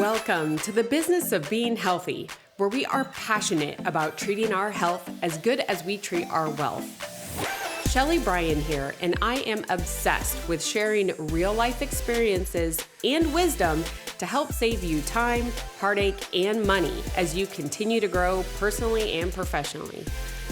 Welcome to the business of being healthy, where we are passionate about treating our health as good as we treat our wealth. Sheley Brien here, and I am obsessed with sharing real-life experiences and wisdom to help save you time, heartache, and money as you continue to grow personally and professionally.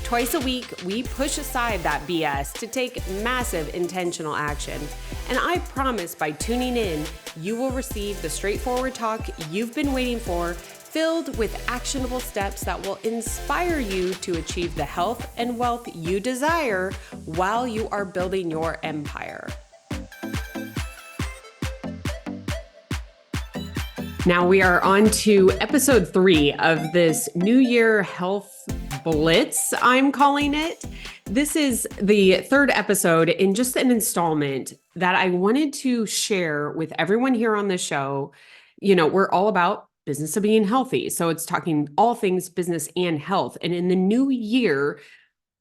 Twice a week, we push aside that BS to take massive intentional action. And I promise by tuning in, you will receive the straightforward talk you've been waiting for, filled with actionable steps that will inspire you to achieve the health and wealth you desire while you are building your empire. Now we are on to episode 3 of this New Year Health Blitz, I'm calling it. This is the 3rd episode in just an installment that I wanted to share with everyone here on the show. You know, we're all about business of being healthy. So it's talking all things business and health. And in the new year,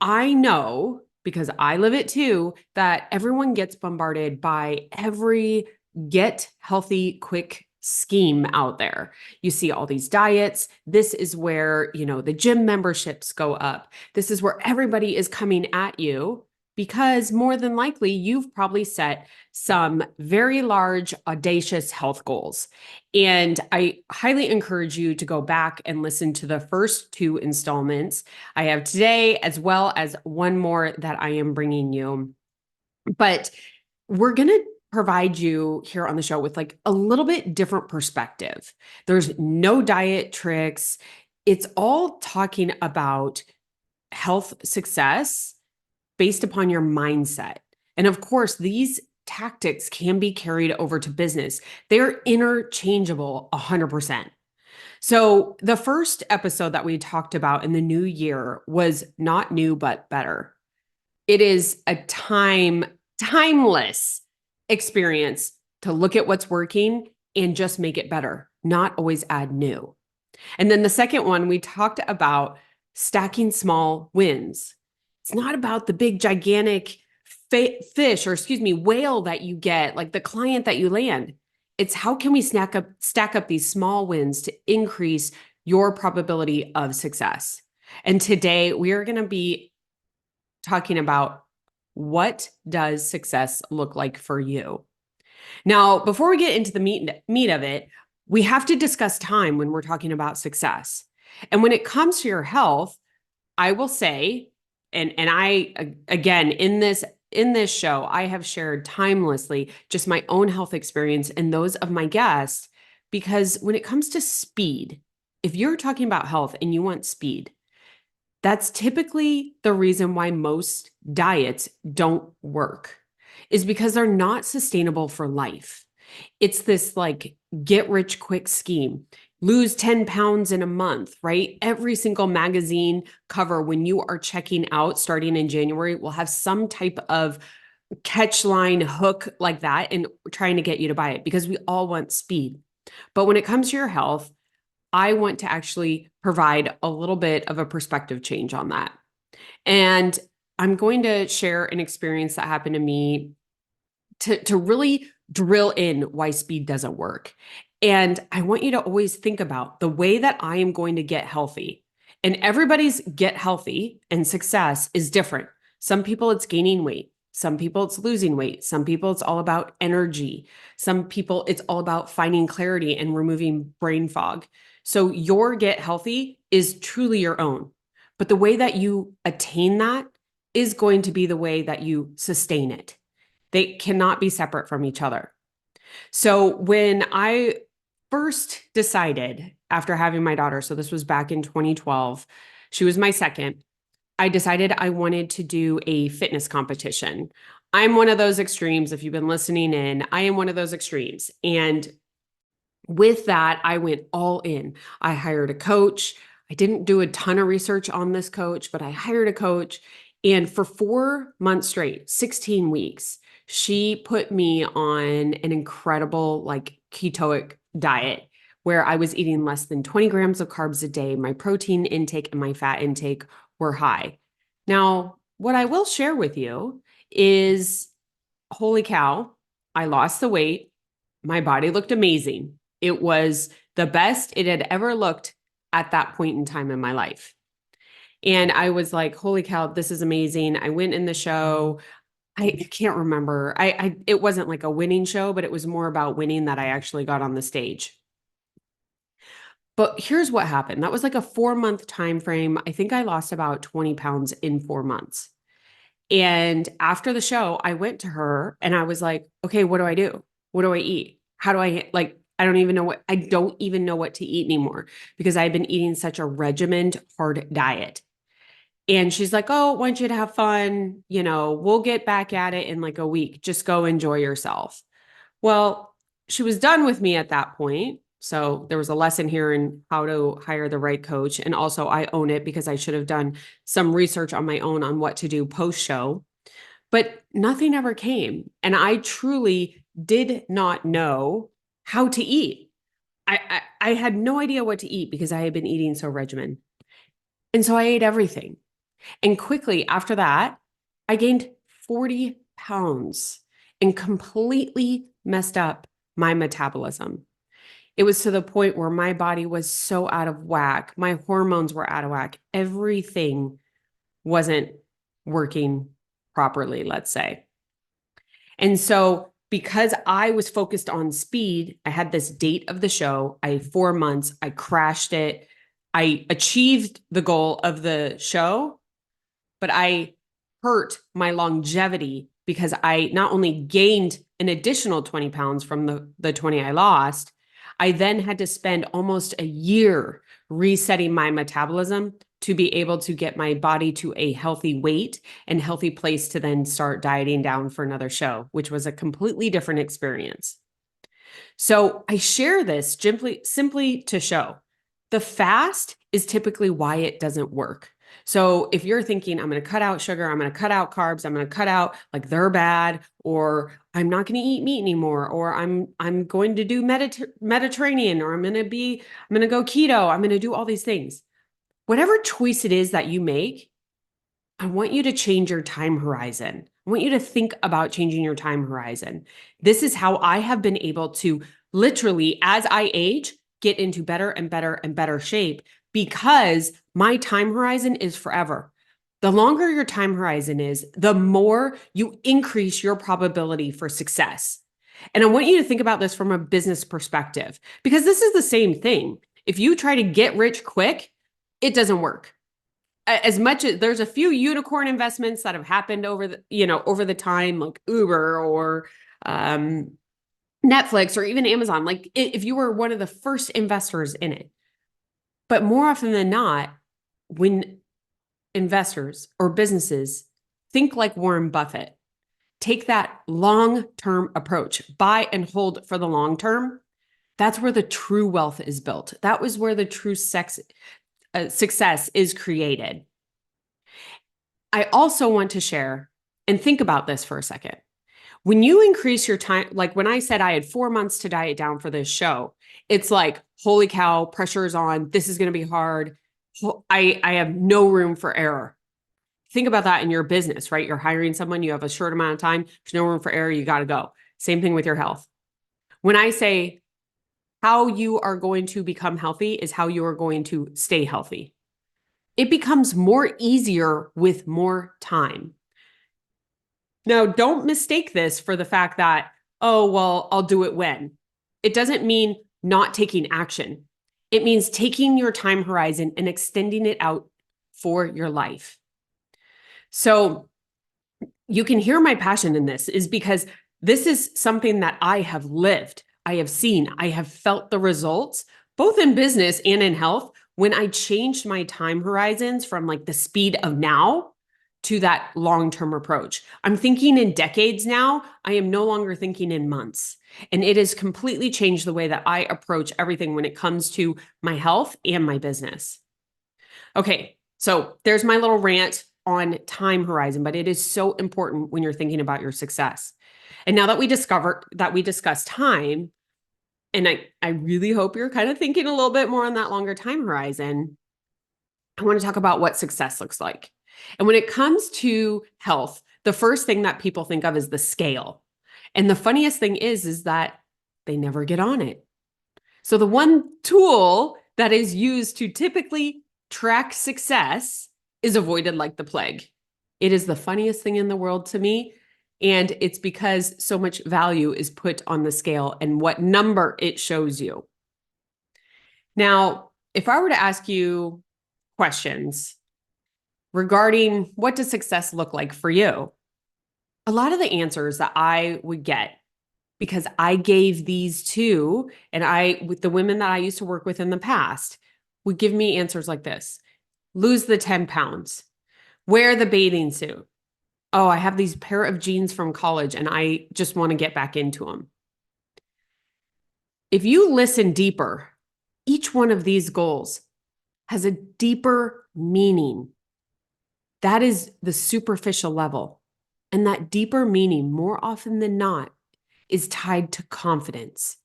I know, because I live it too, that everyone gets bombarded by every get healthy quick scheme out there. You see all these diets. This is where, the gym memberships go up. This is where everybody is coming at you because more than likely you've probably set some very large, audacious health goals. And I highly encourage you to go back and listen to the first 2 installments I have today, as well as one more that I am bringing you. But we're going to provide you here on the show with like a little bit different perspective. There's no diet tricks. It's all talking about health success based upon your mindset. And of course, these tactics can be carried over to business. They're interchangeable 100%. So the first episode that we talked about in the new year was not new, but better. It is a timeless experience to look at what's working and just make it better, not always add new. And then the second one, we talked about stacking small wins. It's not about the big, gigantic whale that you get, like the client that you land. It's how can we stack up these small wins to increase your probability of success. And today we are going to be talking about what does success look like for you? Now, before we get into the meat of it, we have to discuss time when we're talking about success. And when it comes to your health, I will say, and I, again, in this show, I have shared timelessly just my own health experience and those of my guests, because when it comes to speed, if you're talking about health and you want speed, that's typically the reason why most diets don't work, is because they're not sustainable for life. It's this like get rich quick scheme, lose 10 pounds in a month, right? Every single magazine cover when you are checking out starting in January will have some type of catch line hook like that and trying to get you to buy it because we all want speed. But when it comes to your health, I want to actually provide a little bit of a perspective change on that. And I'm going to share an experience that happened to me to really drill in why speed doesn't work. And I want you to always think about the way that I am going to get healthy. And everybody's get healthy and success is different. Some people it's gaining weight. Some people it's losing weight. Some people it's all about energy. Some people it's all about finding clarity and removing brain fog. So your get healthy is truly your own. But the way that you attain that is going to be the way that you sustain it. They cannot be separate from each other. So when I first decided after having my daughter, so this was back in 2012, she was my second, I decided I wanted to do a fitness competition. I'm one of those extremes. If you've been listening in, I am one of those extremes. And with that, I went all in. I hired a coach. I didn't do a ton of research on this coach, but I hired a coach. And for 4 months straight, 16 weeks, she put me on an incredible ketoic diet where I was eating less than 20 grams of carbs a day. My protein intake and my fat intake were high. Now, what I will share with you is, holy cow, I lost the weight. My body looked amazing. It was the best it had ever looked at that point in time in my life. And I was like, holy cow, this is amazing. I went in the show. I can't remember. It wasn't like a winning show, but it was more about winning that I actually got on the stage. But here's what happened. That was like a 4-month time frame. I think I lost about 20 pounds in 4 months. And after the show, I went to her and I was like, okay, what do I do? What do I eat? How do I like, I don't even know what to eat anymore because I've been eating such a regimented, hard diet. And she's like, oh, I want you to have fun. We'll get back at it in like a week. Just go enjoy yourself. Well, she was done with me at that point. So there was a lesson here in how to hire the right coach. And also I own it because I should have done some research on my own on what to do post show, but nothing ever came. And I truly did not know how to eat. I had no idea what to eat because I had been eating so regimented. And so I ate everything. And quickly after that, I gained 40 pounds and completely messed up my metabolism. It was to the point where my body was so out of whack. My hormones were out of whack. Everything wasn't working properly, let's say. And so because I was focused on speed, I had this date of the show. I had 4 months. I crashed it. I achieved the goal of the show, but I hurt my longevity because I not only gained an additional 20 pounds from the 20 I lost, I then had to spend almost a year resetting my metabolism to be able to get my body to a healthy weight and healthy place to then start dieting down for another show, which was a completely different experience. So I share this simply to show the fast is typically why it doesn't work. So if you're thinking, I'm going to cut out sugar, I'm going to cut out carbs, I'm going to cut out like they're bad, or I'm not going to eat meat anymore, or I'm going to do Mediterranean, or I'm going to go keto, I'm going to do all these things. Whatever choice it is that you make, I want you to change your time horizon. I want you to think about changing your time horizon. This is how I have been able to literally, as I age, get into better and better and better shape because my time horizon is forever. The longer your time horizon is, the more you increase your probability for success. And I want you to think about this from a business perspective because this is the same thing. If you try to get rich quick, it doesn't work. As much as there's a few unicorn investments that have happened over the time, like Uber or Netflix or even Amazon, like if you were one of the first investors in it. But more often than not, when investors or businesses think like Warren Buffett, take that long-term approach, buy and hold for the long term, that's where the true wealth is built. That was where the true success is created. I also want to share and think about this for a second. When you increase your time, like when I said I had 4 months to diet down for this show, it's like, holy cow, pressure is on. This is going to be hard. I have no room for error. Think about that in your business, right? You're hiring someone, you have a short amount of time, there's no room for error, you got to go. Same thing with your health. When I say how you are going to become healthy is how you are going to stay healthy. It becomes more easier with more time. Now, don't mistake this for the fact that, oh, well, I'll do it when. It doesn't mean not taking action. It means taking your time horizon and extending it out for your life. So you can hear my passion in this is because this is something that I have lived, I have seen, I have felt the results, both in business and in health, when I changed my time horizons from like the speed of now to that long-term approach. I'm thinking in decades now. I am no longer thinking in months. And it has completely changed the way that I approach everything when it comes to my health and my business. Okay, so there's my little rant on time horizon, but it is so important when you're thinking about your success. And now that we discussed time, and I really hope you're kind of thinking a little bit more on that longer time horizon, I want to talk about what success looks like. And when it comes to health, the first thing that people think of is the scale. And the funniest thing is that they never get on it. So the one tool that is used to typically track success is avoided like the plague. It is the funniest thing in the world to me. And it's because so much value is put on the scale and what number it shows you. Now, if I were to ask you questions regarding what does success look like for you, a lot of the answers that I would get, because I gave these to, and with the women that I used to work with in the past, would give me answers like this: lose the 10 pounds, wear the bathing suit. Oh, I have these pair of jeans from college and I just want to get back into them. If you listen deeper, each one of these goals has a deeper meaning. That is the superficial level. And that deeper meaning, more often than not, is tied to confidence.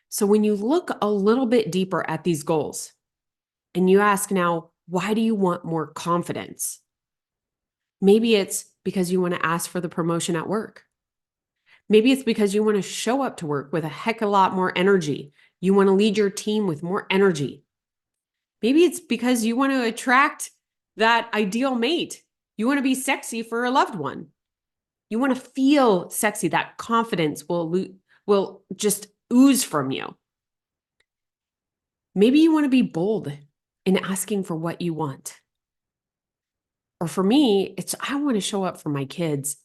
So when you look a little bit deeper at these goals and you ask now, why do you want more confidence? Maybe it's because you want to ask for the promotion at work. Maybe it's because you want to show up to work with a heck of a lot more energy. You want to lead your team with more energy. Maybe it's because you want to attract that ideal mate. You want to be sexy for a loved one. You want to feel sexy. That confidence will just ooze from you. Maybe you want to be bold in asking for what you want. Or for me, I want to show up for my kids.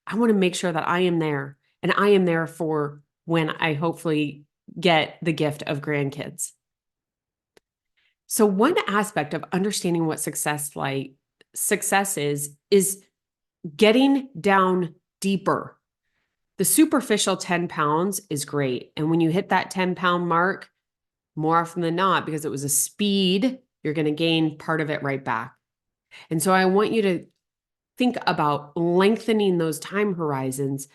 I want to make sure that I am there, and I am there for when I hopefully get the gift of grandkids. So one aspect of understanding what success is getting down deeper. The superficial 10 pounds is great. And when you hit that 10-pound mark, more often than not, because it was a speed, you're going to gain part of it right back. And so I want you to think about lengthening those time horizons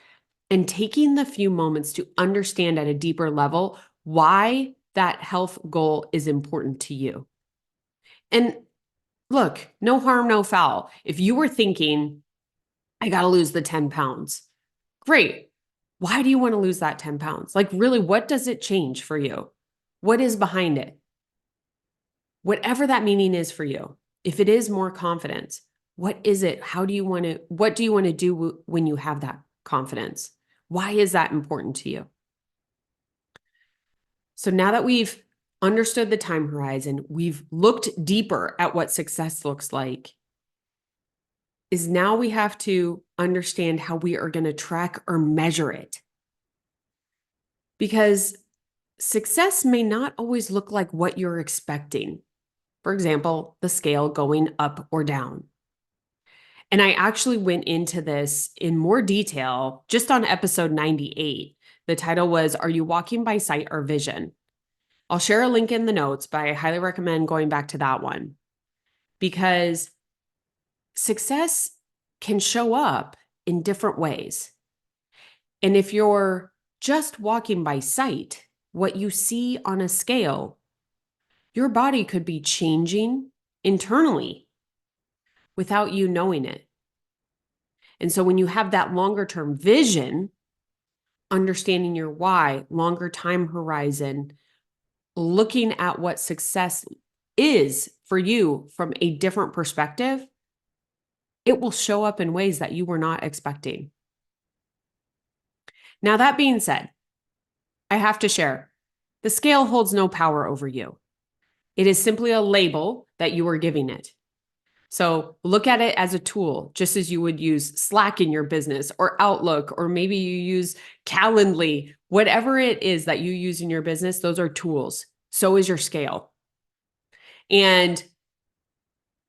and taking the few moments to understand at a deeper level why that health goal is important to you. And look, no harm, no foul. If you were thinking, I got to lose the 10 pounds, great. Why do you want to lose that 10 pounds? Like, really, what does it change for you? What is behind it? Whatever that meaning is for you, if it is more confidence, what is it? What do you want to do when you have that confidence? Why is that important to you? So now that we've understood the time horizon, we've looked deeper at what success looks like, is now we have to understand how we are going to track or measure it. Because success may not always look like what you're expecting. For example, the scale going up or down. And I actually went into this in more detail just on episode 98. The title was, Are You Walking by Sight or Vision? I'll share a link in the notes, but I highly recommend going back to that one, because success can show up in different ways. And if you're just walking by sight, what you see on a scale, your body could be changing internally without you knowing it. And so when you have that longer term vision, understanding your why, longer time horizon, looking at what success is for you from a different perspective, it will show up in ways that you were not expecting. Now, that being said, I have to share, the scale holds no power over you. It is simply a label that you are giving it. So look at it as a tool, just as you would use Slack in your business or Outlook, or maybe you use Calendly. Whatever it is that you use in your business, those are tools. So is your scale. And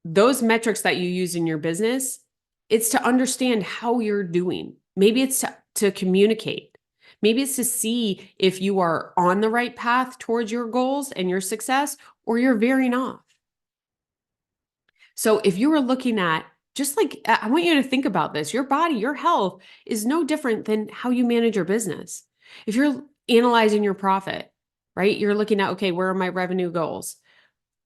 those metrics that you use in your business, it's to understand how you're doing. Maybe it's to communicate. Maybe it's to see if you are on the right path towards your goals and your success, or you're veering off. So if you were looking at, just like, I want you to think about this, your body, your health is no different than how you manage your business. If you're analyzing your profit, right? You're looking at, okay, where are my revenue goals?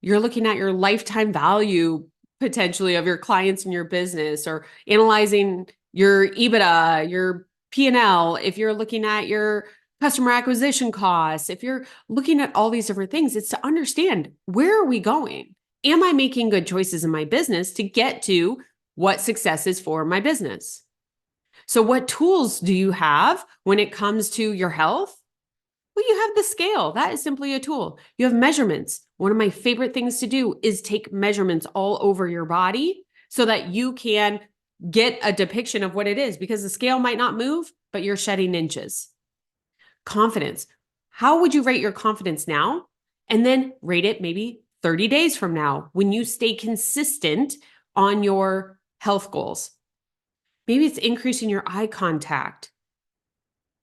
You're looking at your lifetime value potentially of your clients in your business, or analyzing your EBITDA, your P&L. If you're looking at your customer acquisition costs, if you're looking at all these different things, it's to understand, where are we going? Am I making good choices in my business to get to what success is for my business? So what tools do you have when it comes to your health? Well, you have the scale. That is simply a tool. You have measurements. One of my favorite things to do is take measurements all over your body so that you can get a depiction of what it is, because the scale might not move, but you're shedding inches. Confidence. How would you rate your confidence now? And then rate it maybe 30 days from now when you stay consistent on your health goals. Maybe it's increasing your eye contact.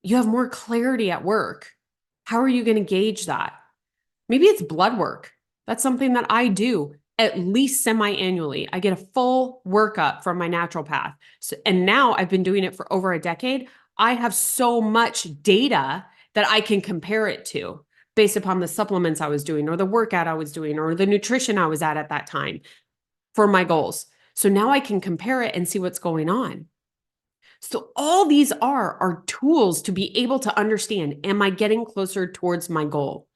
You have more clarity at work. How are you going to gauge that? Maybe it's blood work. That's something that I do at least semi-annually. I get a full workup from my naturopath. And now I've been doing it for over a decade. I have so much data that I can compare it to based upon the supplements I was doing, or the workout I was doing, or the nutrition I was at that time for my goals. So now I can compare it and see what's going on. So all these are tools to be able to understand, am I getting closer towards my goal?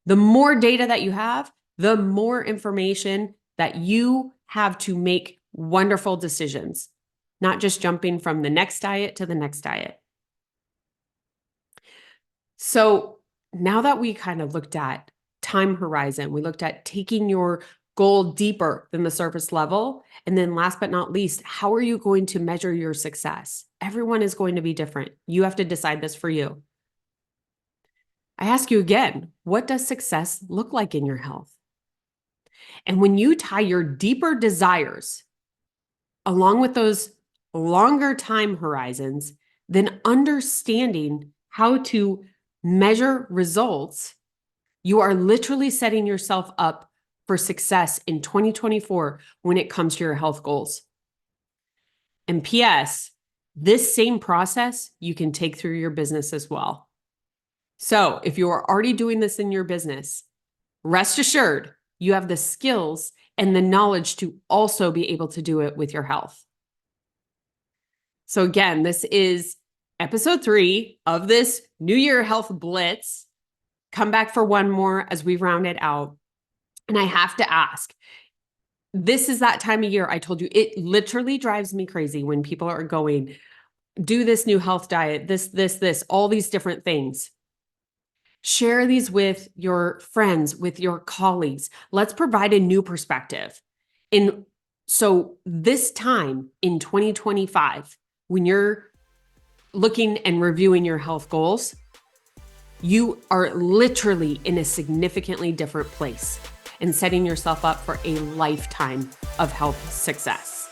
The more data that you have, the more information that you have to make wonderful decisions, not just jumping from the next diet to the next diet. So now that we kind of looked at time horizon, we looked at taking your goal deeper than the surface level. And then last but not least, how are you going to measure your success? Everyone is going to be different. You have to decide this for you. I ask you again, what does success look like in your health? And when you tie your deeper desires along with those longer time horizons, then understanding how to measure results, you are literally setting yourself up for success in 2024 when it comes to your health goals. And P.S., this same process you can take through your business as well. So if you are already doing this in your business, rest assured you have the skills and the knowledge to also be able to do it with your health. So again, this is episode 3 of this New Year Health Blitz. Come back for one more as we round it out. And I have to ask, this is that time of year I told you, it literally drives me crazy when people are going, do this new health diet, this, all these different things. Share these with your friends, with your colleagues. Let's provide a new perspective. So this time in 2025, when you're looking and reviewing your health goals, you are literally in a significantly different place and setting yourself up for a lifetime of health success.